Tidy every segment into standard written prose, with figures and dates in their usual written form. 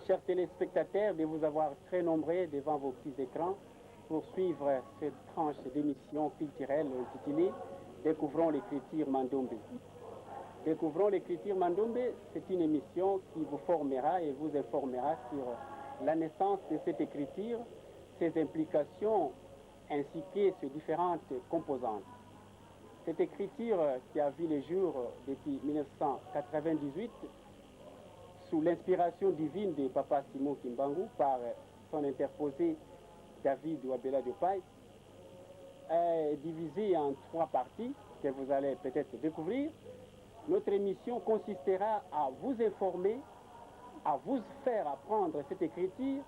chers téléspectateurs, de vous avoir très nombreux devant vos petits écrans pour suivre cette tranche d'émission culturelle intitulée Découvrons l'écriture Mandombe. Découvrons l'écriture Mandombe, c'est une émission qui vous formera et vous informera sur la naissance de cette écriture, ses implications ainsi que ses différentes composantes. Cette écriture qui a vu le jour depuis 1998 sous l'inspiration divine de Papa Simon Kimbangu par son interposé David Wabella Diopay est divisée en 3 parties que vous allez peut-être découvrir. Notre émission consistera à vous informer, à vous faire apprendre cette écriture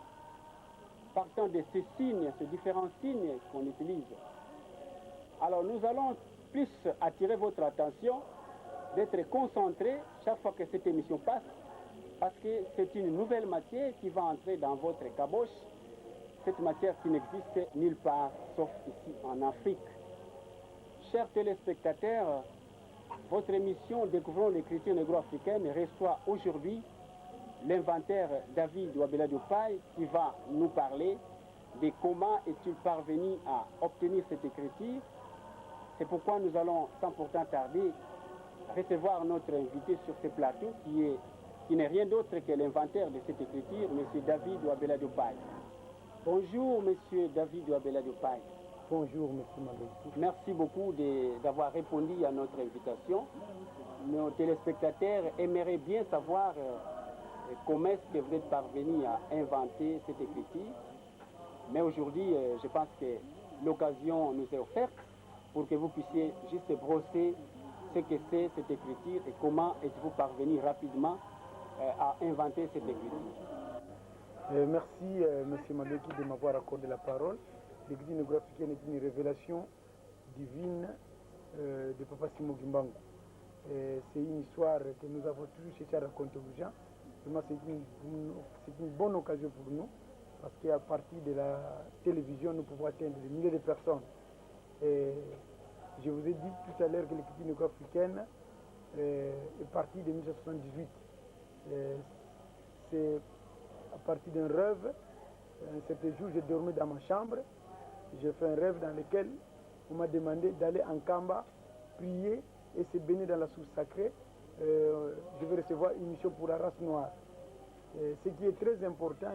partant de ces signes, ces différents signes qu'on utilise. Alors nous allons plus attirer votre attention, d'être concentré chaque fois que cette émission passe, parce que c'est une nouvelle matière qui va entrer dans votre caboche, cette matière qui n'existe nulle part, sauf ici en Afrique. Chers téléspectateurs, votre émission Découvrons l'écriture négro-africaine reçoit aujourd'hui l'inventeur David Wabella Diopay qui va nous parler de comment est-il parvenu à obtenir cette écriture. C'est pourquoi nous allons sans pourtant tarder recevoir notre invité sur ce plateau qui n'est rien d'autre que l'inventeur de cette écriture, M. David Wabella Diopay. Bonjour, M. David Wabella Diopay. Bonjour, M. Maloki. Merci beaucoup d'avoir répondu à notre invitation. Nos téléspectateurs aimeraient bien savoir comment est-ce que vous êtes parvenu à inventer cette écriture. Mais aujourd'hui, je pense que l'occasion nous est offerte pour que vous puissiez juste brosser ce que c'est cette écriture et comment êtes-vous parvenu rapidement à inventer cette écriture. Merci, M. Maloki, de m'avoir accordé la parole. L'écriture négro-africaine est une révélation divine de Papa Simon Kimbangu. C'est une histoire que nous avons toujours cherché à raconter aux gens. C'est une bonne occasion pour nous, parce qu'à partir de la télévision, nous pouvons atteindre des milliers de personnes. Et je vous ai dit tout à l'heure que l'écriture négro-africaine est partie de 1978. C'est à partir d'un rêve. Un certain jour, je dormais dans ma chambre. J'ai fait un rêve dans lequel on m'a demandé d'aller en Kamba, prier et se baigner dans la source sacrée. Je vais recevoir une mission pour la race noire. Ce qui est très important,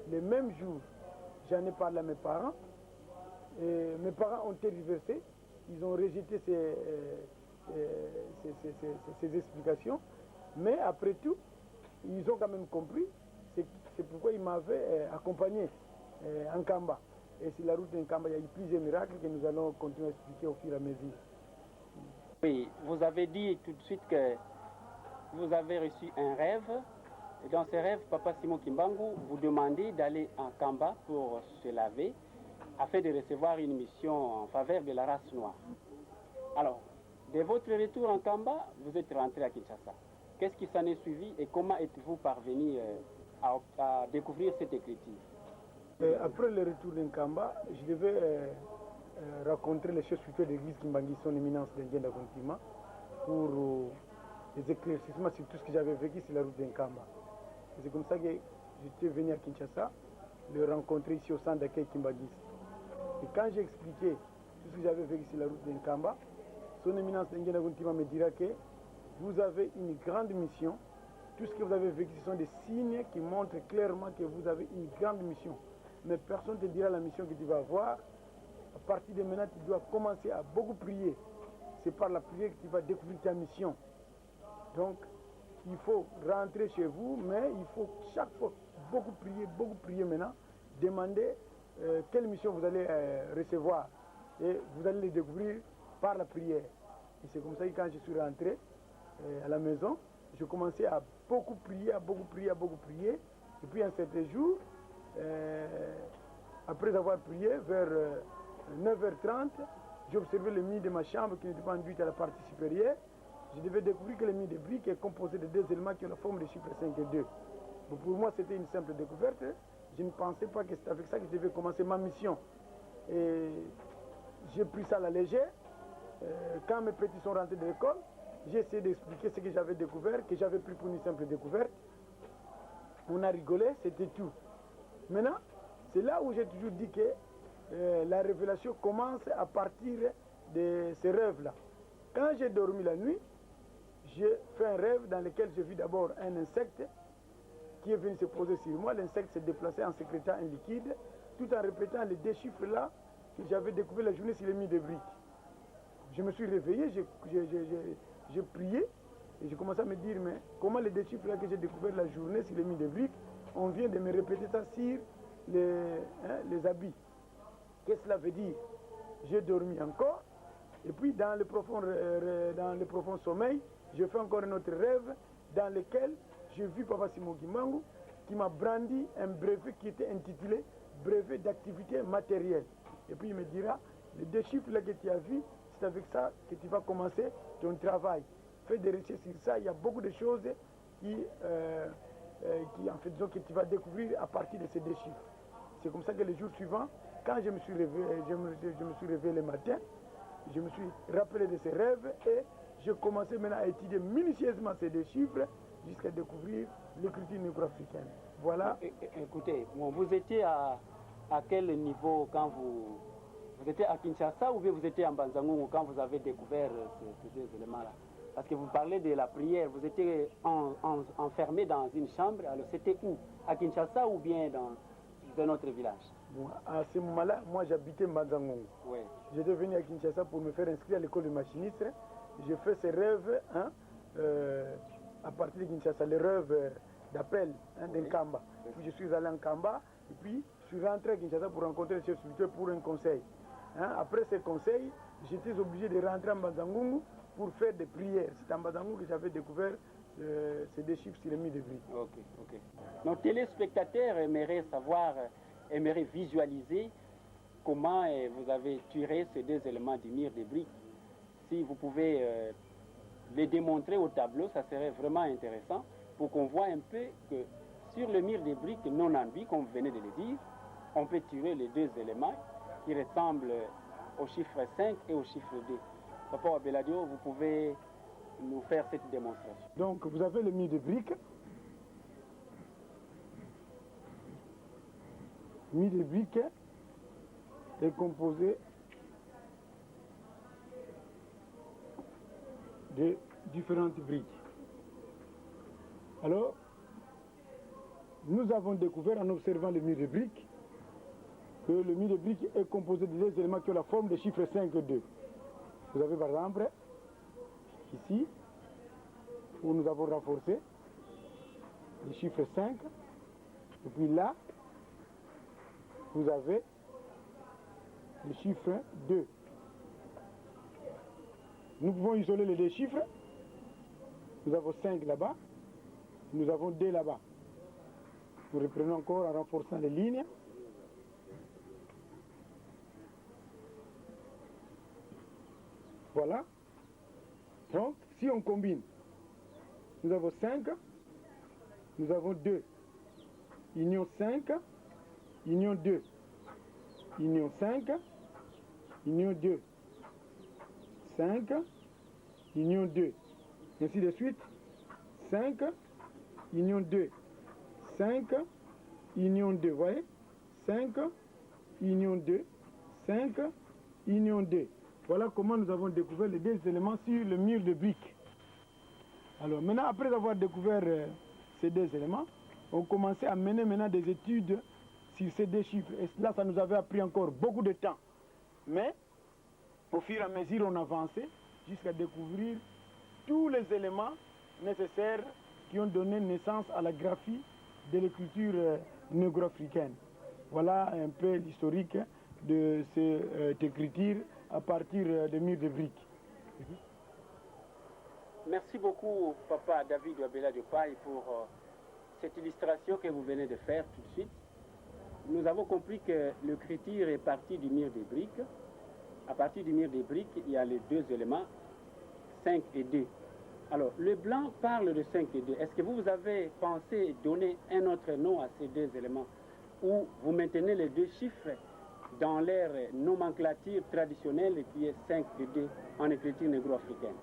le même jour, j'en ai parlé à mes parents. Mes parents ont tergiversé, ils ont rejeté ces explications, mais après tout, ils ont quand même compris. C'est pourquoi ils m'avaient accompagné en Kamba. Et sur la route de Kamba, il y a eu plusieurs miracles que nous allons continuer à expliquer au fur et à mesure. Oui, vous avez dit tout de suite que vous avez reçu un rêve. Et dans ce rêve, Papa Simon Kimbangu vous demandait d'aller en Kamba pour se laver afin de recevoir une mission en faveur de la race noire. Alors, de votre retour en Kamba, vous êtes rentré à Kinshasa. Qu'est-ce qui s'en est suivi et comment êtes-vous parvenu à découvrir cette écriture? Après le retour d'Nkamba, je devais rencontrer les chefs spirituels de l'église Kimbangu, son éminence d'Indienne Kontima, pour les éclaircissements sur tout ce que j'avais vécu sur la route d'Nkamba. C'est comme ça que j'étais venu à Kinshasa, le rencontrer ici au centre d'accueil Kimbangu. Et quand j'ai expliqué tout ce que j'avais vécu sur la route d'Nkamba, son éminence d'Indienne Kontima me dira que vous avez une grande mission. Tout ce que vous avez vécu, ce sont des signes qui montrent clairement que vous avez une grande mission. Mais personne ne te dira la mission que tu vas avoir. À partir de maintenant, tu dois commencer à beaucoup prier. C'est par la prière que tu vas découvrir ta mission. Donc, il faut rentrer chez vous, mais il faut chaque fois beaucoup prier maintenant. Demander quelle mission vous allez recevoir. Et vous allez les découvrir par la prière. Et c'est comme ça que quand je suis rentré à la maison, je commençais à beaucoup prier. Et puis un certain jour, après avoir prié, vers 9h30, j'ai observé le mur de ma chambre qui n'était pas enduite à la partie supérieure. Je devais découvrir que le mur de briques est composé de 2 éléments qui ont la forme des chiffres 5 et 2. Bon, pour moi, c'était une simple découverte. Je ne pensais pas que c'était avec ça que je devais commencer ma mission. Et j'ai pris ça à la légère. Quand mes petits sont rentrés de l'école, j'ai essayé d'expliquer ce que j'avais découvert, que j'avais pris pour une simple découverte. on a rigolé, c'était tout. Maintenant, c'est là où j'ai toujours dit que la révélation commence à partir de ces rêves-là. Quand j'ai dormi la nuit, j'ai fait un rêve dans lequel j'ai vu d'abord un insecte qui est venu se poser sur moi. L'insecte s'est déplacé en sécrétant un liquide, tout en répétant les deux chiffres-là que j'avais découvert la journée sur les murs de briques. Je me suis réveillé, j'ai prié, et j'ai commencé à me dire, mais comment les deux chiffres-là que j'ai découvert la journée sur les murs de briques, on vient de me répéter ça sur les habits. Qu'est-ce que cela veut dire? J'ai dormi encore, et puis dans le profond sommeil, j'ai fait encore un autre rêve dans lequel j'ai vu Papa Simon Kimbangu qui m'a brandi un brevet qui était intitulé brevet d'activité matérielle. Et puis il me dira, les deux chiffres là que tu as vus, c'est avec ça que tu vas commencer ton travail. Fais des recherches sur ça, il y a beaucoup de choses qui en fait, disons, que tu vas découvrir à partir de ces deux chiffres. C'est comme ça que les jours suivants, quand je me suis réveillé le matin, je me suis rappelé de ces rêves et j'ai commencé maintenant à étudier minutieusement ces deux chiffres jusqu'à découvrir l'écriture négro-africaine. Voilà. Écoutez, bon, vous étiez à quel niveau quand vous étiez à Kinshasa ou bien vous étiez en Banzangongo quand vous avez découvert ces deux éléments-là? Parce que vous parlez de la prière, vous étiez enfermé dans une chambre, alors c'était où? À Kinshasa ou bien dans un autre village? Bon, à ce moment-là, moi j'habitais Banzangongo. Oui. J'étais venu à Kinshasa pour me faire inscrire à l'école de machiniste. J'ai fait ces rêves à partir de Kinshasa, les rêves d'appel d'un Kamba. Puis je suis allé en Kamba et puis je suis rentré à Kinshasa pour rencontrer le chef spirituel pour un conseil. Après ce conseil, j'étais obligé de rentrer en Banzangongo pour faire des prières. C'est en Banzangongo que j'avais découvert ces deux chiffres sur les murs de briques. Ok. Nos téléspectateurs aimeraient savoir, aimeraient visualiser comment vous avez tiré ces deux éléments du mur de briques. Si vous pouvez les démontrer au tableau, ça serait vraiment intéressant pour qu'on voit un peu que sur le mur de briques non ambi, comme vous venez de le dire, on peut tirer les deux éléments qui ressemblent au chiffre 5 et au chiffre 2. Papa Abeladio, vous pouvez nous faire cette démonstration. Donc vous avez le mur de briques. Le mur de briques est composé de différentes briques. Alors, nous avons découvert en observant le mur de briques que le mur de briques est composé de deux éléments qui ont la forme des chiffres 5 et 2. Vous avez par exemple ici où nous avons renforcé le chiffre 5 et puis là vous avez le chiffre 2. Nous pouvons isoler les deux chiffres. Nous avons 5 là-bas, nous avons 2 là-bas. Nous reprenons encore en renforçant les lignes. Voilà. Donc, si on combine, nous avons 5, nous avons 2. Union 5, union 2. Union 5, union 2. 5, union 2. Ainsi de suite. 5, union 2. 5, union 2. Vous voyez? 5, union 2. 5, union 2. Voilà comment nous avons découvert les deux éléments sur le mur de briques. Alors maintenant, après avoir découvert ces deux éléments, on commençait à mener maintenant des études sur ces deux chiffres. Et là, ça nous avait pris encore beaucoup de temps. Mais au fur et à mesure, on avançait jusqu'à découvrir tous les éléments nécessaires qui ont donné naissance à la graphie de l'écriture négro-africaine. Voilà un peu l'historique de cette écriture à partir des murs de briques. Merci beaucoup, Papa David Abeladio Paye, pour cette illustration que vous venez de faire tout de suite. Nous avons compris que l'écriture est partie du mur des briques. À partir du mur des briques, il y a les deux éléments, 5 et 2. Alors, le blanc parle de 5 et 2. Est-ce que vous avez pensé donner un autre nom à ces deux éléments, ou vous maintenez les deux chiffres dans leur nomenclature traditionnelle qui est 5 et 2 en écriture négro-africaine?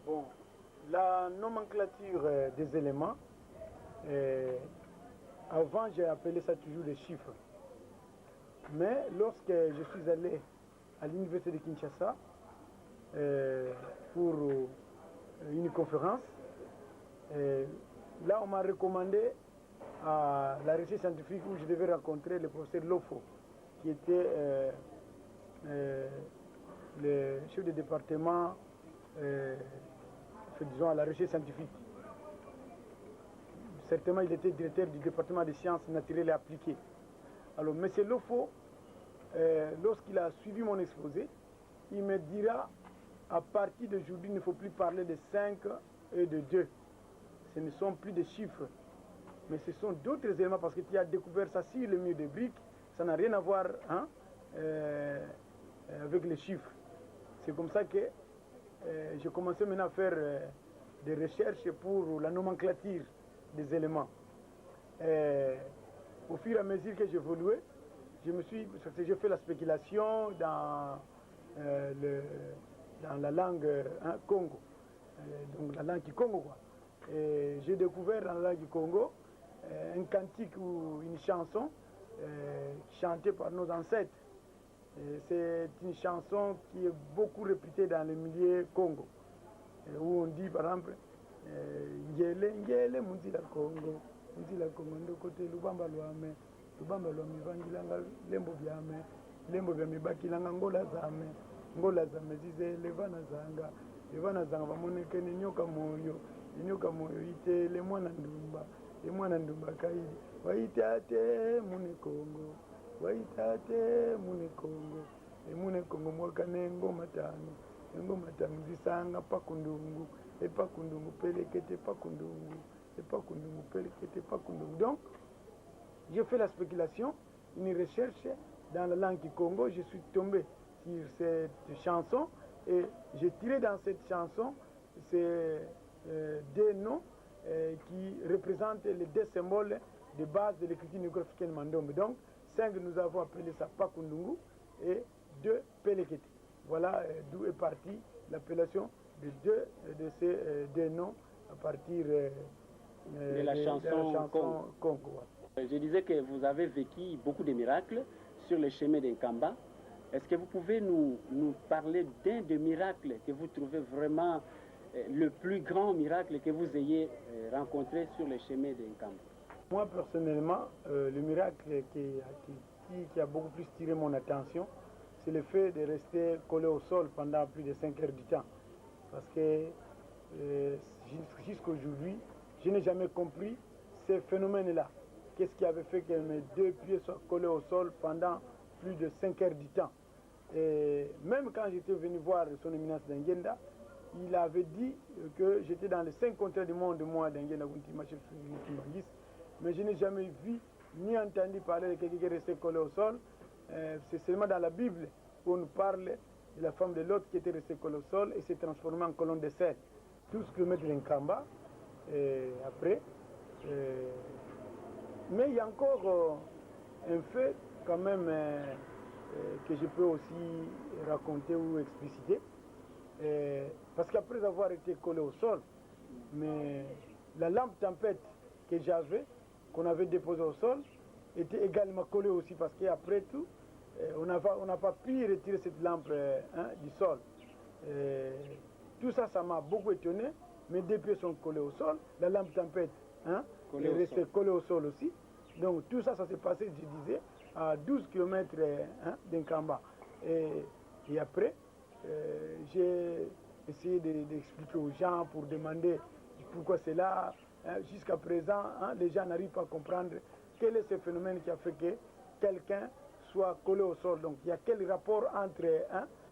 Bon, la nomenclature des éléments, avant j'ai appelé ça toujours des chiffres. Mais lorsque je suis allé à l'université de Kinshasa pour une conférence, là on m'a recommandé à la recherche scientifique où je devais rencontrer le professeur Lofo, qui était le chef de département, disons, à la recherche scientifique. Certainement, il était directeur du département des sciences naturelles et appliquées. Alors, M. Lofo, lorsqu'il a suivi mon exposé, il me dira, à partir d'aujourd'hui, il ne faut plus parler de 5 et de 2. Ce ne sont plus des chiffres, mais ce sont d'autres éléments, parce que tu as découvert ça sur le mur de briques, ça n'a rien à voir avec les chiffres. C'est comme ça que j'ai commencé maintenant à faire des recherches pour la nomenclature des éléments. Au fur et à mesure que j'évoluais, j'ai fait la spéculation dans la langue Congo, donc la langue du Congo, quoi. J'ai découvert dans la langue du Congo un cantique ou une chanson chantée par nos ancêtres. C'est une chanson qui est beaucoup répétée dans le milieu Congo, où on dit par exemple Ngele Ngele Munzila Congo ndo côté Lubamba Luame Vangilanga Lembo Biame Bakilanga Ngola Zame Zize Levana Zanga Vamoneke Nyoka Moyo Ite Le Mwana Ndumba Kaidi Waitate Mune Congo Mune Congo Mwakane Ngoma Tano Zisanga Pakundungu Pakundungu Pelekete Pakundungu Pelekete Pakundungu. Donc, j'ai fait la spéculation, une recherche dans la langue du Congo. Je suis tombé sur cette chanson et j'ai tiré dans cette chanson ces deux noms qui représentent les deux symboles de base de l'écriture négrofricaine Mandombe. Donc, 5, nous avons appelé ça Pakundungu et 2 Pelekete. Voilà d'où est partie l'appellation de ces deux noms à partir de la chanson Congo. Je disais que vous avez vécu beaucoup de miracles sur le chemin d'Inkamba. Est-ce que vous pouvez nous parler d'un des miracles que vous trouvez vraiment le plus grand miracle que vous ayez rencontré sur le chemin d'Inkamba? Moi, personnellement, le miracle qui a beaucoup plus tiré mon attention, c'est le fait de rester collé au sol pendant plus de 5 heures du temps. Parce que jusqu'à aujourd'hui, je n'ai jamais compris ces phénomènes-là. Qu'est-ce qui avait fait que mes 2 pieds soient collés au sol pendant plus de 5 heures du temps. Et même quand j'étais venu voir son éminence d'Ingenda, il avait dit que j'étais dans les 5 contrées du monde, moi, d'Ingenda Guntima, mais je n'ai jamais vu ni entendu parler de quelqu'un qui est resté collé au sol. C'est seulement dans la Bible où on nous parle de la femme de Lot qui était restée collée au sol et s'est transformée en colonne de sel. 12 km d'Inkamba, après. Mais il y a encore un fait quand même que je peux aussi raconter ou expliciter. Parce qu'après avoir été collé au sol, mais la lampe tempête que j'avais, qu'on avait déposée au sol, était également collée aussi parce qu'après tout, on n'a pas pu retirer cette lampe du sol. Tout ça, ça m'a beaucoup étonné. Mes 2 pieds sont collés au sol, la lampe tempête est restée collée au sol aussi. Donc tout ça, ça s'est passé, je disais, à 12 km d'Inkamba. Et après, j'ai essayé d'expliquer aux gens pour demander pourquoi c'est là. Jusqu'à présent, les gens n'arrivent pas à comprendre quel est ce phénomène qui a fait que quelqu'un soit collé au sol. Donc il y a quel rapport entre...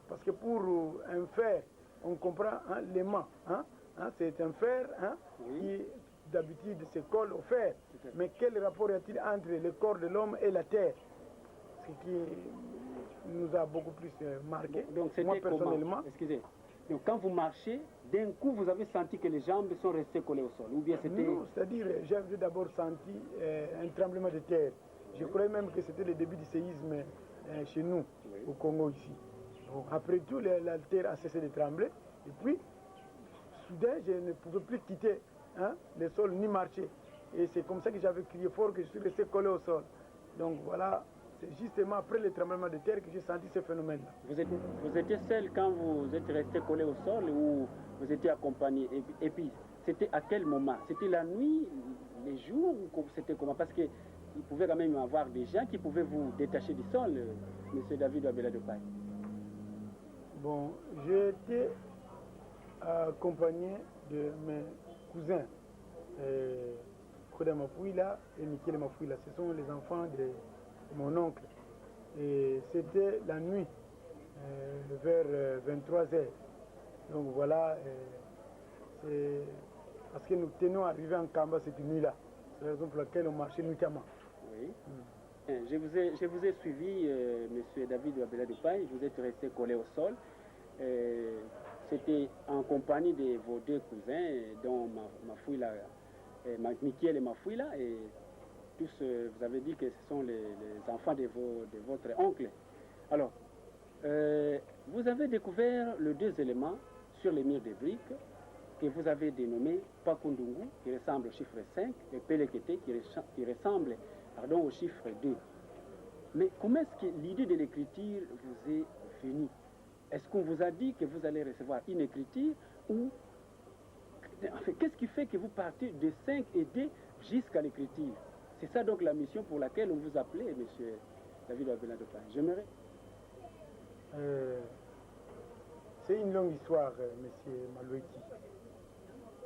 parce que pour un fer, on comprend l'aimant. C'est un fer qui d'habitude se colle au fer. Mais quel rapport y a-t-il entre le corps de l'homme et la terre? Ce qui nous a beaucoup plus marqué. Donc moi personnellement. Excusez. Donc quand vous marchez, d'un coup vous avez senti que les jambes sont restées collées au sol, ou bien c'était... Non, c'est-à-dire j'ai d'abord senti un tremblement de terre. Je croyais même que c'était le début du séisme chez nous, au Congo ici. Bon, après tout, la terre a cessé de trembler. Et puis, soudain, je ne pouvais plus quitter le sol ni marcher. Et c'est comme ça que j'avais crié fort que je suis resté collé au sol. Donc voilà, c'est justement après le tremblement de terre que j'ai senti ce phénomène-là. Vous étiez seul quand vous êtes resté collé au sol ou vous étiez accompagné? Et puis, c'était à quel moment? C'était la nuit, les jours ou c'était comment? Parce qu'il pouvait quand même y avoir des gens qui pouvaient vous détacher du sol, M. David Wabella de Paille. Bon, j'ai été accompagné de mes cousins, Koda Mafouila et Mikel Mafouila. Ce sont les enfants de mon oncle. Et c'était la nuit, vers 23h. Donc voilà, c'est parce que nous tenons à arriver en Kamba cette nuit-là. C'est la raison pour laquelle on marchait nuitamment. Oui. Je vous ai suivi, M. David Wabella de Paille. Vous êtes resté collé au sol. C'était en compagnie de vos deux cousins, dont Mafouila, Mikiel et Mafouila, et tous, vous avez dit que ce sont les enfants de votre oncle. Alors, vous avez découvert les deux éléments sur les murs de briques que vous avez dénommés Pakundungu, qui ressemble au chiffre 5, et Pelekete, qui ressemble au chiffre 2. Mais comment est-ce que l'idée de l'écriture vous est venue? Est-ce qu'on vous a dit que vous allez recevoir une écriture ou enfin, qu'est-ce qui fait que vous partez de 5 et 2 jusqu'à l'écriture? C'est ça donc la mission pour laquelle on vous appelait, M. David Wabella de Paille. J'aimerais. C'est une longue histoire, M. Maloueki.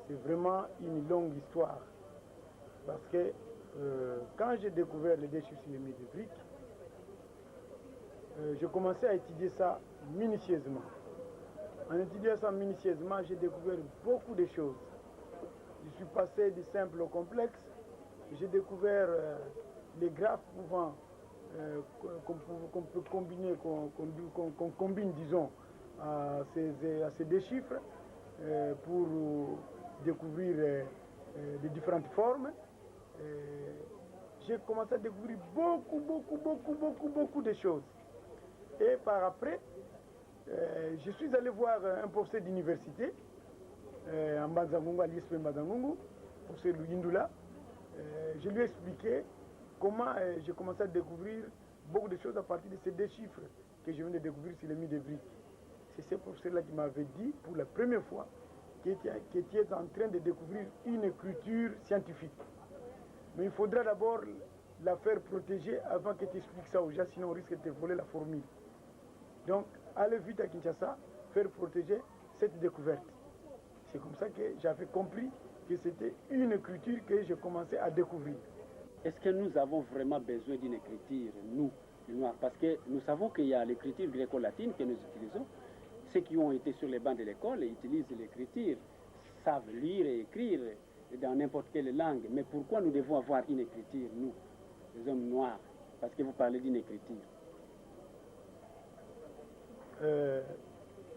C'est vraiment une longue histoire. Parce que quand j'ai découvert les deux chiffres sur les murs de briques, je commençais à étudier ça minutieusement. En étudiant ça minutieusement, j'ai découvert beaucoup de choses. Je suis passé du simple au complexe. J'ai découvert les graphes pouvant qu'on peut combiner, qu'on combine, disons, à ces deux chiffres pour découvrir les différentes formes. J'ai commencé à découvrir beaucoup de choses. Et par après, je suis allé voir un professeur d'université, en Banzangungu, à l'ISP Banzangungu, professeur Luyindula. Je lui ai expliqué comment j'ai commencé à découvrir beaucoup de choses à partir de ces deux chiffres que je viens de découvrir sur les murs de briques. C'est ce professeur-là qui m'avait dit pour la première fois qu'il était en train de découvrir une écriture scientifique. Mais il faudra d'abord la faire protéger avant que tu expliques ça aux gens, sinon on risque de te voler la formule. Donc, allez vite à Kinshasa, faire protéger cette découverte. C'est comme ça que j'avais compris que c'était une écriture que je commençais à découvrir. Est-ce que nous avons vraiment besoin d'une écriture, nous, les Noirs? Parce que nous savons qu'il y a l'écriture gréco-latine que nous utilisons. Ceux qui ont été sur les bancs de l'école utilisent l'écriture, savent lire et écrire dans n'importe quelle langue. Mais pourquoi nous devons avoir une écriture, nous, les hommes noirs? Parce que vous parlez d'une écriture.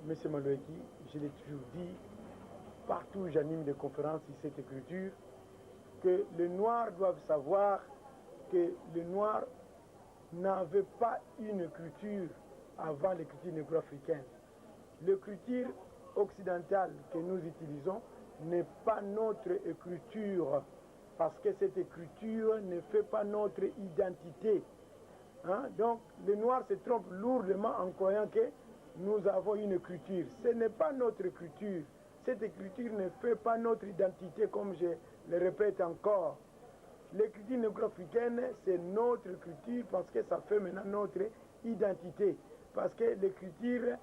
Monsieur Maloueki, je l'ai toujours dit, partout où j'anime des conférences sur cette écriture, que les Noirs doivent savoir que les Noirs n'avaient pas une écriture avant l'écriture négro-africaine. L'écriture occidentale que nous utilisons n'est pas notre écriture, parce que cette écriture ne fait pas notre identité. Donc, les Noirs se trompent lourdement en croyant que nous avons une écriture. Ce n'est pas notre écriture. Cette écriture ne fait pas notre identité, comme je le répète encore. L'écriture négro-africaine, c'est notre écriture parce que ça fait maintenant notre identité. Parce que l'écriture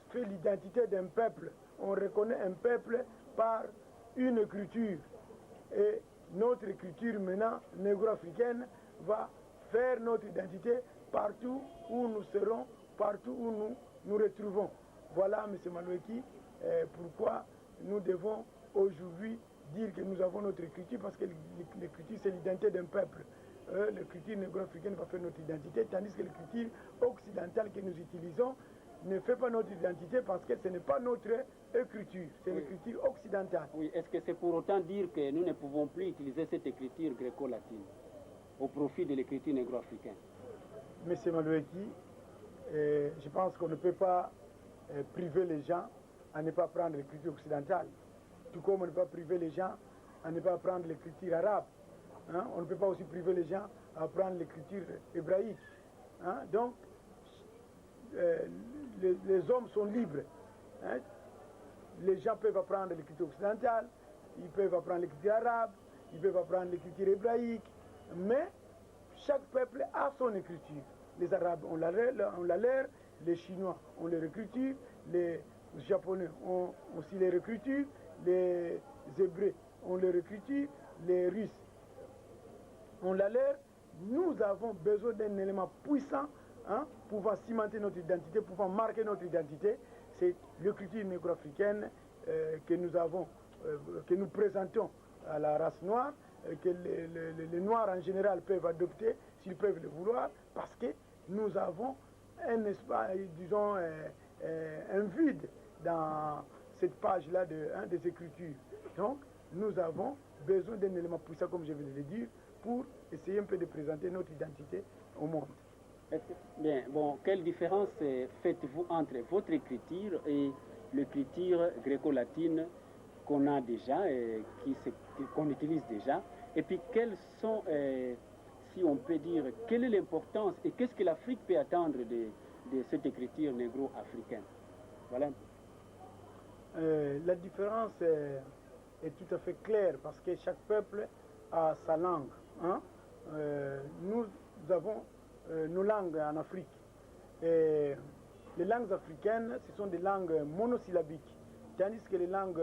fait l'identité d'un peuple. On reconnaît un peuple par une écriture. Et notre écriture maintenant, négro-africaine, va faire notre identité partout où nous serons, partout où nous nous retrouvons. Voilà, M. Maloueki, pourquoi nous devons aujourd'hui dire que nous avons notre écriture, parce que l'écriture, c'est l'identité d'un peuple. L'écriture négro-africaine va faire notre identité, tandis que l'écriture occidentale que nous utilisons ne fait pas notre identité parce que ce n'est pas notre écriture, c'est l'écriture occidentale. Oui, est-ce que c'est pour autant dire que nous ne pouvons plus utiliser cette écriture gréco-latine au profit de l'écriture négro-africaine? Monsieur Maloueki, je pense qu'on ne peut pas priver les gens à ne pas prendre l'écriture occidentale. tout comme on ne peut pas priver les gens à ne pas apprendre l'écriture arabe. Hein? On ne peut pas aussi priver les gens à apprendre l'écriture hébraïque. Hein? Donc, les hommes sont libres. Hein? Les gens peuvent apprendre l'écriture occidentale, ils peuvent apprendre l'écriture arabe, ils peuvent apprendre l'écriture hébraïque, mais chaque peuple a son écriture. Les Arabes ont la leur, les Chinois ont leur écriture, les Japonais ont aussi leur écriture, les Hébreux ont leur écriture, les Russes ont la leur. Nous avons besoin d'un élément puissant, hein, pouvant cimenter notre identité, pouvant marquer notre identité. C'est l'écriture négro-africaine que nous présentons à la race noire, que les Noirs en général peuvent adopter s'ils peuvent le vouloir, parce que nous avons un espace, disons, un vide dans cette page-là des écritures. Donc, nous avons besoin d'un élément puissant, comme je viens de le dire, pour essayer un peu de présenter notre identité au monde. Bien, bon, quelle différence faites-vous entre votre écriture et l'écriture gréco-latine qu'on a déjà et qu'on utilise déjà? Et puis, quelles sont, si on peut dire, quelle est l'importance et qu'est-ce que l'Afrique peut attendre de cette écriture négro-africaine? Voilà. La différence est tout à fait claire parce que chaque peuple a sa langue. Hein? Nous avons nos langues en Afrique. Et les langues africaines, ce sont des langues monosyllabiques, tandis que les langues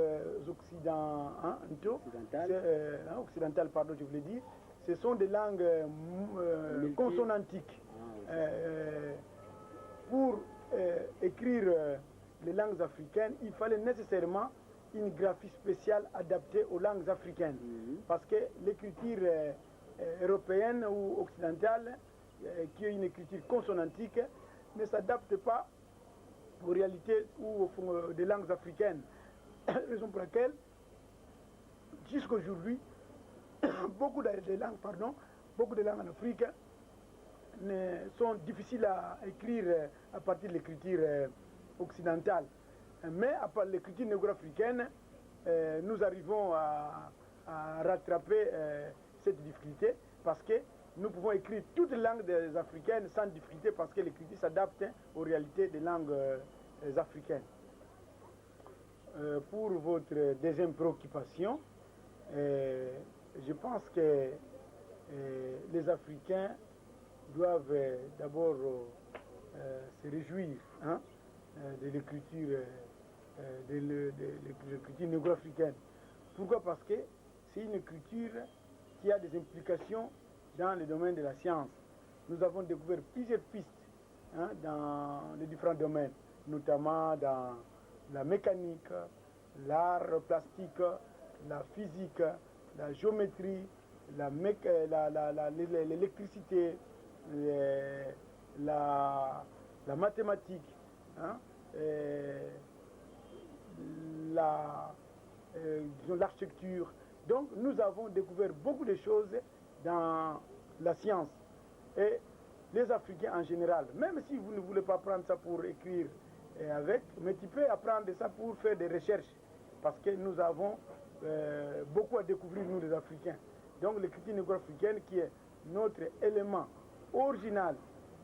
occidentales, pardon, je voulais dire, ce sont des langues consonantiques. Pour écrire les langues africaines, il fallait nécessairement une graphie spéciale adaptée aux langues africaines. Parce que l'écriture européenne ou occidentale, qui est une écriture consonantique, ne s'adapte pas aux réalités ou des langues africaines. Raison pour laquelle, jusqu'à aujourd'hui, beaucoup de langues en Afrique sont difficiles à écrire à partir de l'écriture occidentale. Mais à part l'écriture négro-africaine, nous arrivons à rattraper cette difficulté parce que nous pouvons écrire toutes les langues des africaines sans difficulté parce que l'écriture s'adapte aux réalités des langues africaines. Pour votre deuxième préoccupation, je pense que les Africains doivent d'abord se réjouir, hein, de l'écriture négro-africaine. Pourquoi? Parce que c'est une écriture qui a des implications dans le domaine de la science. Nous avons découvert plusieurs pistes, hein, dans les différents domaines, notamment dans la mécanique, l'art plastique, la physique, la géométrie, l'électricité, la mathématique, hein, l'architecture. Donc nous avons découvert beaucoup de choses dans la science. Et les Africains en général, même si vous ne voulez pas prendre ça pour écrire mais tu peux apprendre ça pour faire des recherches. Parce que nous avons beaucoup à découvrir, nous les Africains. Donc l'écriture négro-africaine, qui est notre élément original,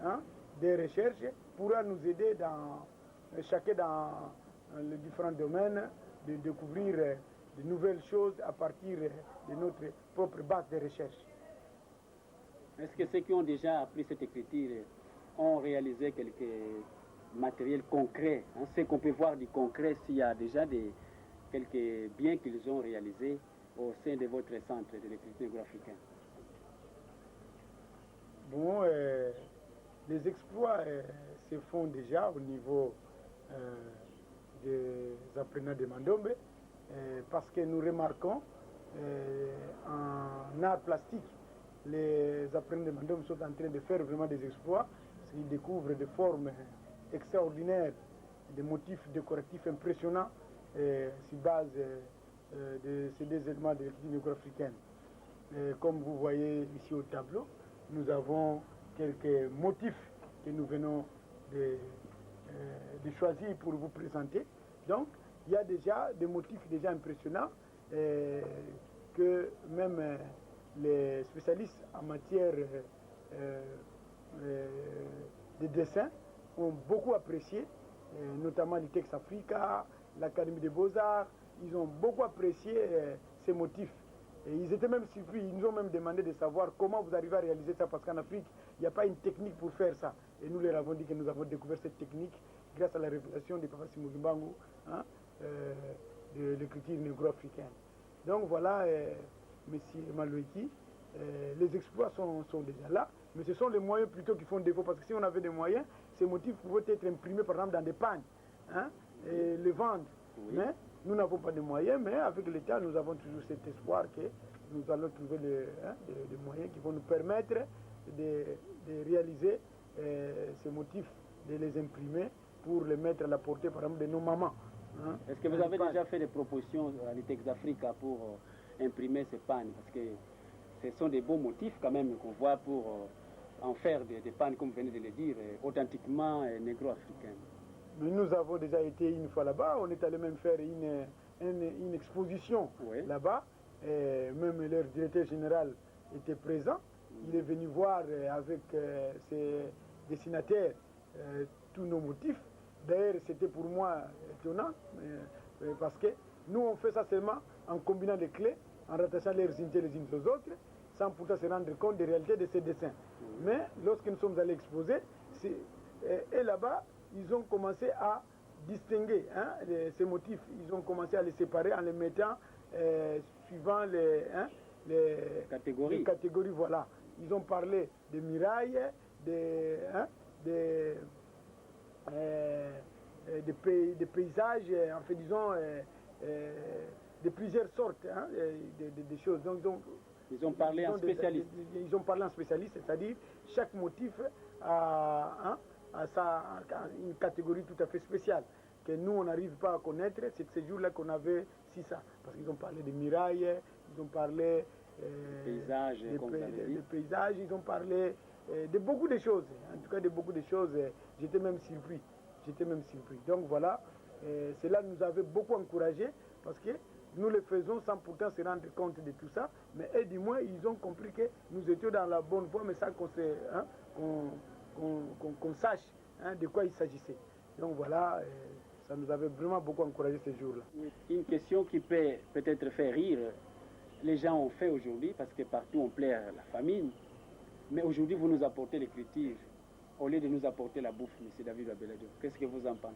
hein, des recherches, pourra nous aider chacun dans les différents domaines de découvrir de nouvelles choses à partir de notre propre base de recherche. Est-ce que ceux qui ont déjà appris cette écriture ont réalisé quelques matériels concrets, hein, ce qu'on peut voir du concret, s'il y a déjà quelques biens qu'ils ont réalisés au sein de votre centre de l'écriture négro-africaine? Bon, les exploits se font déjà au niveau des apprenants de Mandombe, parce que nous remarquons en art plastique, les apprenants de Mandombe sont en train de faire vraiment des exploits, parce qu'ils découvrent des formes extraordinaires, des motifs décoratifs impressionnants sur base de ces deux éléments de l'écriture négro-africaine. Comme vous voyez ici au tableau, nous avons quelques motifs que nous venons de choisir pour vous présenter. Donc, il y a déjà des motifs déjà impressionnants que même les spécialistes en matière de dessin ont beaucoup apprécié, notamment l'ITEX Africa, l'Académie des Beaux-Arts. Ils ont beaucoup apprécié ces motifs. Et ils étaient même surpris, ils nous ont même demandé de savoir comment vous arrivez à réaliser ça, parce qu'en Afrique, il n'y a pas une technique pour faire ça. Et nous leur avons dit que nous avons découvert cette technique grâce à la révélation de Papa Simon Kimbangu, hein, de l'écriture négro-africaine. Donc voilà, Monsieur Maloueki, les exploits sont déjà là, mais ce sont les moyens plutôt qui font défaut, parce que si on avait des moyens, ces motifs pouvaient être imprimés par exemple dans des pagnes, hein, et les vendre. Oui. Mais nous n'avons pas de moyens, mais avec l'État, nous avons toujours cet espoir que nous allons trouver des moyens qui vont nous permettre de réaliser ces motifs, de les imprimer pour les mettre à la portée, par exemple, de nos mamans. Hein. Est-ce que vous avez déjà fait des propositions à l'ITEX Africa pour imprimer ces pannes? Parce que ce sont des beaux motifs quand même qu'on voit pour en faire des pannes, comme vous venez de le dire, authentiquement négro-africaines. Nous avons déjà été une fois là-bas, on est allé même faire une exposition là-bas, même leur directeur général était présent, il est venu voir avec ses dessinateurs tous nos motifs. D'ailleurs c'était pour moi étonnant, parce que nous on fait ça seulement en combinant les clés, en rattachant les unités les unes aux autres, sans pourtant se rendre compte des réalités de ces dessins. Mais lorsque nous sommes allés exposer, et là-bas, ils ont commencé à distinguer ces motifs, ils ont commencé à les séparer en les mettant suivant les catégories. Voilà. Ils ont parlé de murailles, des paysages, en fait disons, de plusieurs sortes de choses. Donc, ils ont parlé en spécialiste. Ils ont parlé en spécialiste, c'est-à-dire chaque motif a une catégorie tout à fait spéciale que nous on n'arrive pas à connaître. C'est ces jours-là qu'on avait ça, parce qu'ils ont parlé des murailles, ils ont parlé des paysages, ils ont parlé de beaucoup de choses. En tout cas, de beaucoup de choses. J'étais même surpris. Donc voilà, cela nous avait beaucoup encouragé, parce que nous le faisons sans pourtant se rendre compte de tout ça, mais et du moins ils ont compris que nous étions dans la bonne voie, mais sans qu'on sache de quoi il s'agissait. Donc voilà, ça nous avait vraiment beaucoup encouragé ces jours-là. Une question qui peut peut-être faire rire, les gens ont fait aujourd'hui, parce que partout on plaît à la famine, mais aujourd'hui vous nous apportez l'écriture, au lieu de nous apporter la bouffe, M. David Abeladio. Qu'est-ce que vous en pensez?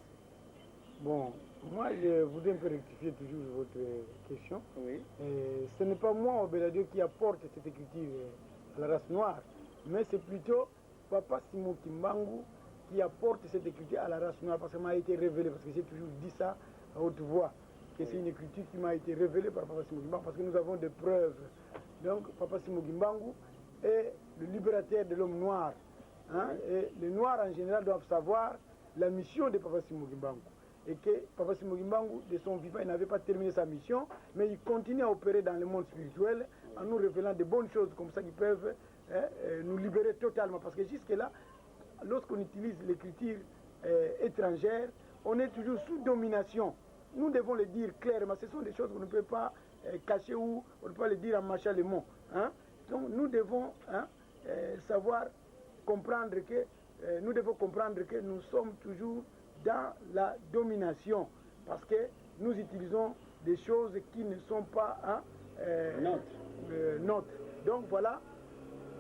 Bon, moi je voudrais un peu rectifier toujours votre question. Oui. Ce n'est pas moi, Abeladio, qui apporte cette écriture à la race noire, mais c'est plutôt Papa Simon Kimbangu qui apporte cette écriture à la race noire, parce que ça m'a été révélé, parce que j'ai toujours dit ça à haute voix, que c'est une écriture qui m'a été révélée par Papa Simon Kimbangu, parce que nous avons des preuves. Donc Papa Simon Kimbangu est le libérateur de l'homme noir. Et les Noirs en général doivent savoir la mission de Papa Simon Kimbangu. Et que Papa Simon Kimbangu, de son vivant, il n'avait pas terminé sa mission, mais il continue à opérer dans le monde spirituel en nous révélant de bonnes choses comme ça qui peuvent nous libérer totalement. Parce que jusque-là, lorsqu'on utilise l'écriture étrangère, on est toujours sous domination. Nous devons le dire clairement, ce sont des choses qu'on ne peut pas cacher ou on ne peut pas le dire en mâchant les mots. Donc nous devons savoir comprendre que nous sommes toujours dans la domination, parce que nous utilisons des choses qui ne sont pas nôtres. Donc voilà,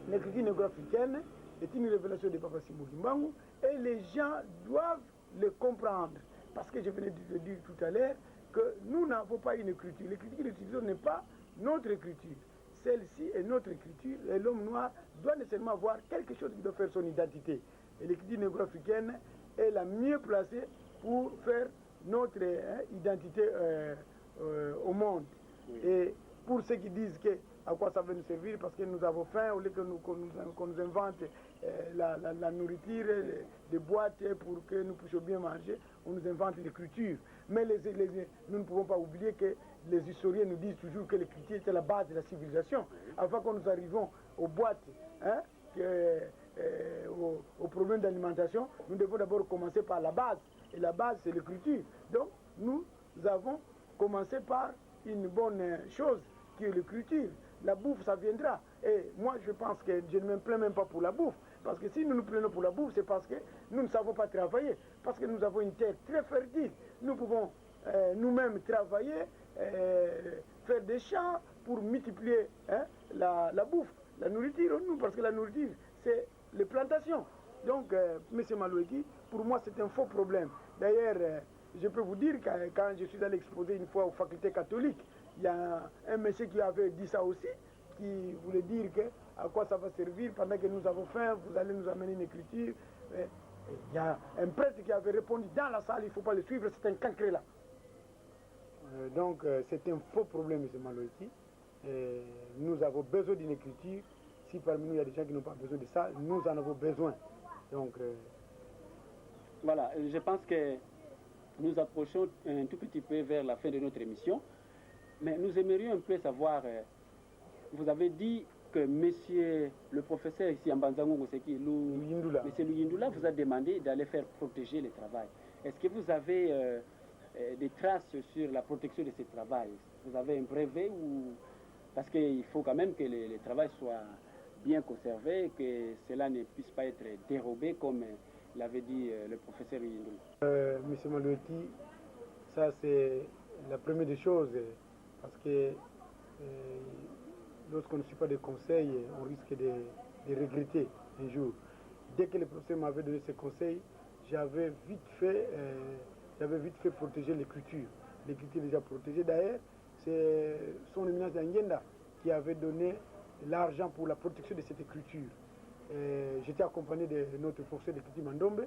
l'écriture négro-africaine est une révélation de Papa Simon Kimbangu, et les gens doivent le comprendre, parce que je venais de dire tout à l'heure que nous n'avons pas une écriture. L'écriture que nous utilisons n'est pas notre écriture. Celle-ci est notre écriture, et l'homme noir doit nécessairement avoir quelque chose qui doit faire son identité. Et l'écriture négro-africaine est la mieux placée pour faire notre identité au monde. Oui. Et pour ceux qui disent à quoi ça va nous servir, parce que nous avons faim, au lieu qu'on nous invente la nourriture, des boîtes pour que nous puissions bien manger, on nous invente l'écriture. Mais nous ne pouvons pas oublier que les historiens nous disent toujours que l'écriture était la base de la civilisation. Avant que nous arrivions aux boîtes, aux problèmes d'alimentation, nous devons d'abord commencer par la base. Et la base, c'est l'écriture. Donc, nous nous avons commencé par une bonne chose qui est l'écriture. La bouffe, ça viendra. Et moi, je pense que je ne me plains même pas pour la bouffe. Parce que si nous nous plaignons pour la bouffe, c'est parce que nous ne savons pas travailler. Parce que nous avons une terre très fertile. Nous pouvons nous-mêmes travailler, faire des champs pour multiplier la bouffe, la nourriture. Nous, parce que la nourriture, c'est les plantations. Donc, M. Maloueki, pour moi, c'est un faux problème. D'ailleurs, je peux vous dire que quand je suis allé exposer une fois aux facultés catholiques, il y a un monsieur qui avait dit ça aussi, qui voulait dire que à quoi ça va servir pendant que nous avons faim, vous allez nous amener une écriture. Il y a un prêtre qui avait répondu dans la salle, il ne faut pas le suivre, c'est un cancre là. Donc c'est un faux problème, M. Maloueki. Nous avons besoin d'une écriture. Si parmi nous il y a des gens qui n'ont pas besoin de ça, nous en avons besoin. Donc voilà, je pense que nous approchons un tout petit peu vers la fin de notre émission, mais nous aimerions un peu savoir, vous avez dit que monsieur le professeur ici en Banzangongo, c'est qui monsieur Luyindula vous a demandé d'aller faire protéger le travail. Est-ce que vous avez des traces sur la protection de ce travail? Vous avez un brevet ou... Parce qu'il faut quand même que le travail soit bien conservé, que cela ne puisse pas être dérobé comme l'avait dit le professeur Luyindula. Monsieur Maloueki, ça c'est la première des choses, parce que lorsqu'on ne suit pas des conseils, on risque de regretter un jour. Dès que le professeur m'avait donné ces conseils, j'avais vite fait protéger l'écriture. L'écriture déjà protégée. D'ailleurs, c'est son éminence d'Angenda qui avait donné l'argent pour la protection de cette écriture. J'étais accompagné de notre professeur d'écriture Mandombe,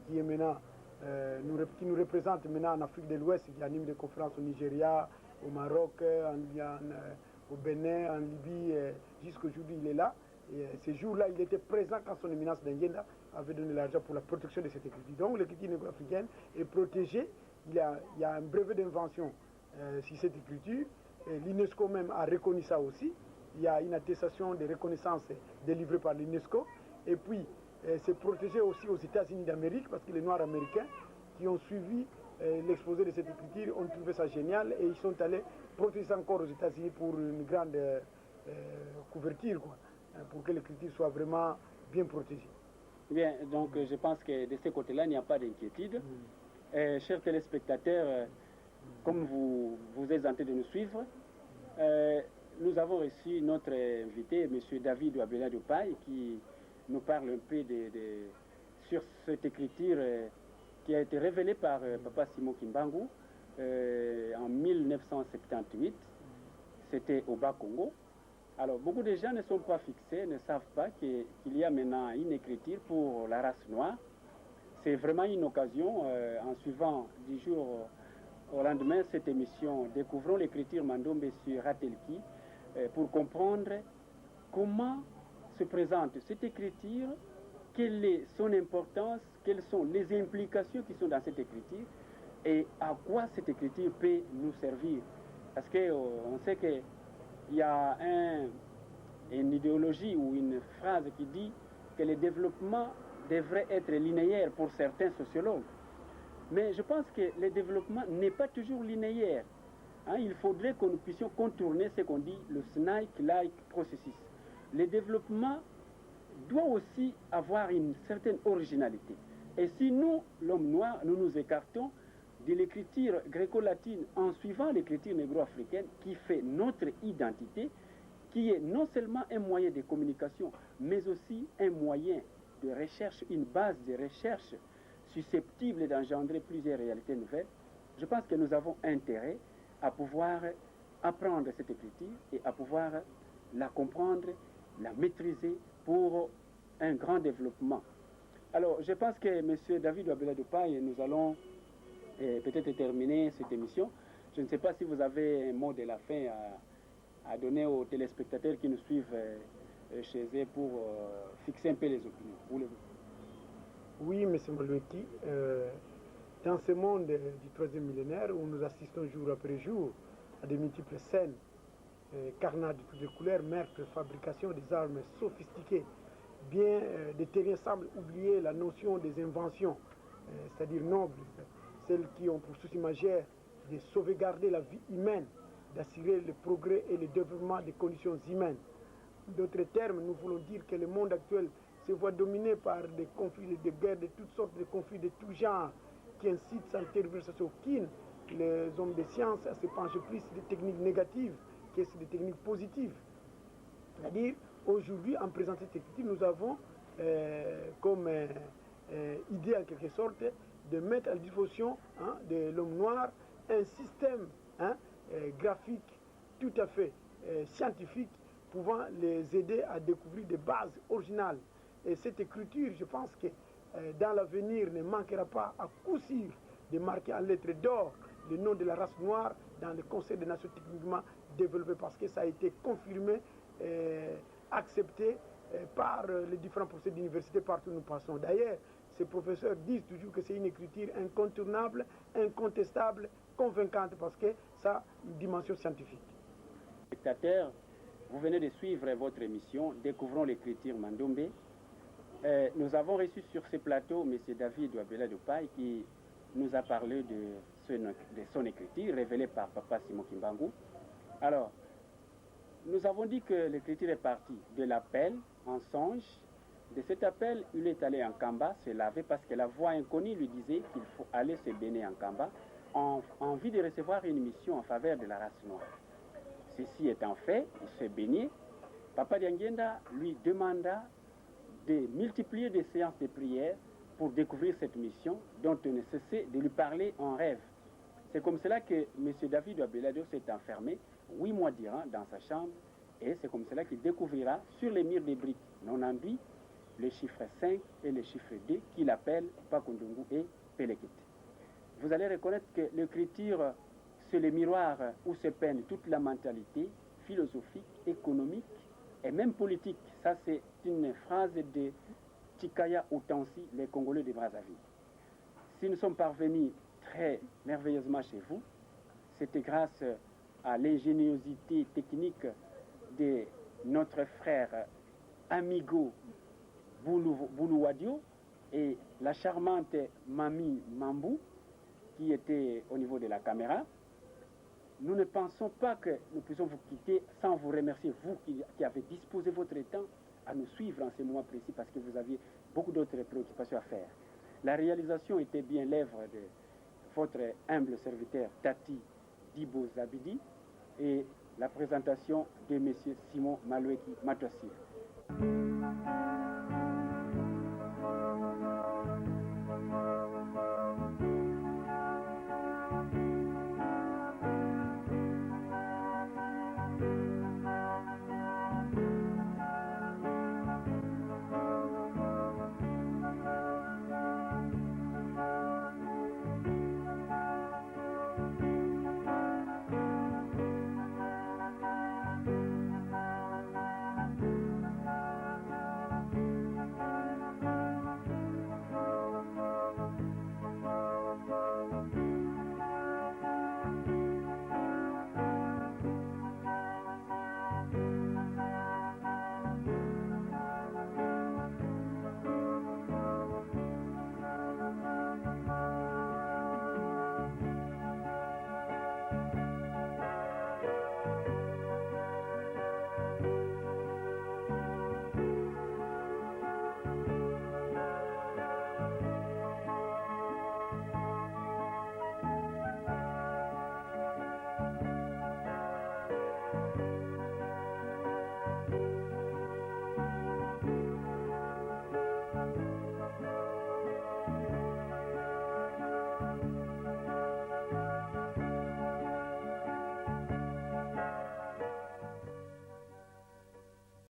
qui est maintenant, qui nous représente maintenant en Afrique de l'Ouest, qui anime des conférences au Nigeria, au Maroc, au Bénin, en Libye, jusqu'aujourd'hui il est là. Et ces jours-là, il était présent quand son éminence d'Angenda avait donné l'argent pour la protection de cette écriture. Donc l'écriture négro-africaine est protégée. Il y a un brevet d'invention sur cette écriture. L'UNESCO même a reconnu ça aussi. Il y a une attestation de reconnaissance délivrée par l'UNESCO. Et puis, c'est protégé aussi aux États-Unis d'Amérique, parce que les Noirs américains qui ont suivi l'exposé de cette écriture ont trouvé ça génial et ils sont allés protéger ça encore aux États-Unis pour une grande couverture, quoi, pour que l'écriture soit vraiment bien protégée. Bien, donc je pense que de ce côté-là, il n'y a pas d'inquiétude. Chers téléspectateurs, comme vous êtes en train de nous suivre, nous avons reçu notre invité, M. David Ouabela Dupaï, qui nous parle un peu sur cette écriture qui a été révélée par Papa Simon Kimbangu en 1978. C'était au Bas-Congo. Alors, beaucoup de gens ne sont pas fixés, ne savent pas qu'il y a maintenant une écriture pour la race noire. C'est vraiment une occasion, en suivant du jour au lendemain cette émission, Découvrons l'écriture Mandombe sur Ratelki, pour comprendre comment se présente cette écriture, quelle est son importance, quelles sont les implications qui sont dans cette écriture et à quoi cette écriture peut nous servir. Parce qu'on sait qu'il y a une idéologie ou une phrase qui dit que le développement devrait être linéaire pour certains sociologues. Mais je pense que le développement n'est pas toujours linéaire. Il faudrait que nous puissions contourner ce qu'on dit le snake-like processus. Le développement doit aussi avoir une certaine originalité. Et si nous, l'homme noir, nous nous écartons de l'écriture gréco-latine en suivant l'écriture négro-africaine qui fait notre identité, qui est non seulement un moyen de communication, mais aussi un moyen de recherche, une base de recherche susceptible d'engendrer plusieurs réalités nouvelles, je pense que nous avons intérêt à pouvoir apprendre cette écriture et à pouvoir la comprendre, la maîtriser pour un grand développement. Alors, je pense que M. David Ouabela Dupaï, nous allons peut-être terminer cette émission. Je ne sais pas si vous avez un mot de la fin à donner aux téléspectateurs qui nous suivent chez eux pour fixer un peu les opinions. Voulez-vous? Oui, M. Maloueki, dans ce monde du troisième millénaire où nous assistons jour après jour à de multiples scènes, carnades de toutes les couleurs, meurtres, fabrication des armes sophistiquées, bien des terriens semblent oublier la notion des inventions, c'est-à-dire nobles, celles qui ont pour souci majeur de sauvegarder la vie humaine, d'assurer le progrès et le développement des conditions humaines. D'autres termes, nous voulons dire que le monde actuel se voit dominé par des conflits, des guerres, de toutes sortes de conflits de tout genre, qui incitent sans tergiversation aucune les hommes de science à se pencher plus sur des techniques négatives que sur des techniques positives. C'est-à-dire, aujourd'hui, en présentant cette technique, nous avons comme idée en quelque sorte de mettre à la disposition de l'homme noir un système graphique tout à fait scientifique pouvant les aider à découvrir des bases originales. Et cette écriture, je pense que dans l'avenir ne manquera pas à coup sûr de marquer en lettres d'or le nom de la race noire dans le Conseil des Nations techniquement développé, parce que ça a été confirmé, accepté par les différents professeurs d'université partout où nous passons. D'ailleurs, ces professeurs disent toujours que c'est une écriture incontournable, incontestable, convaincante, parce que ça a une dimension scientifique. Spectateurs, vous venez de suivre votre émission Découvrons l'écriture Mandombe. Nous avons reçu sur ce plateau M. David Ouabella Dupaï qui nous a parlé de son écriture révélée par Papa Simon Kimbangu. Alors, nous avons dit que l'écriture est partie de l'appel en songe. De cet appel, il est allé en Kamba se laver parce que la voix inconnue lui disait qu'il faut aller se baigner en Kamba en vue de recevoir une mission en faveur de la race noire. Ceci étant fait, il s'est baigné. Papa Dianguenda lui demanda de multiplier des séances de prière pour découvrir cette mission dont on ne cessait de lui parler en rêve. C'est comme cela que M. David Ouabella s'est enfermé 8 mois durant dans sa chambre et c'est comme cela qu'il découvrira sur les murs des briques non enduits le chiffre 5 et le chiffre 2 qu'il appelle Pakundungu et Pelekit. Vous allez reconnaître que l'écriture, c'est le miroir où se peigne toute la mentalité philosophique, économique et même politique. Ça, c'est une phrase de Tikaya Outansi, les Congolais de Brazzaville. Si nous sommes parvenus très merveilleusement chez vous, c'était grâce à l'ingéniosité technique de notre frère Amigo Boulouadio et la charmante Mamie Mambou qui était au niveau de la caméra. Nous ne pensons pas que nous puissions vous quitter sans vous remercier, vous qui avez disposé votre temps à nous suivre en ce moment précis parce que vous aviez beaucoup d'autres préoccupations à faire. La réalisation était bien l'œuvre de votre humble serviteur Tati Dibo Zabidi et la présentation de M. Simon Maloueki Matossir.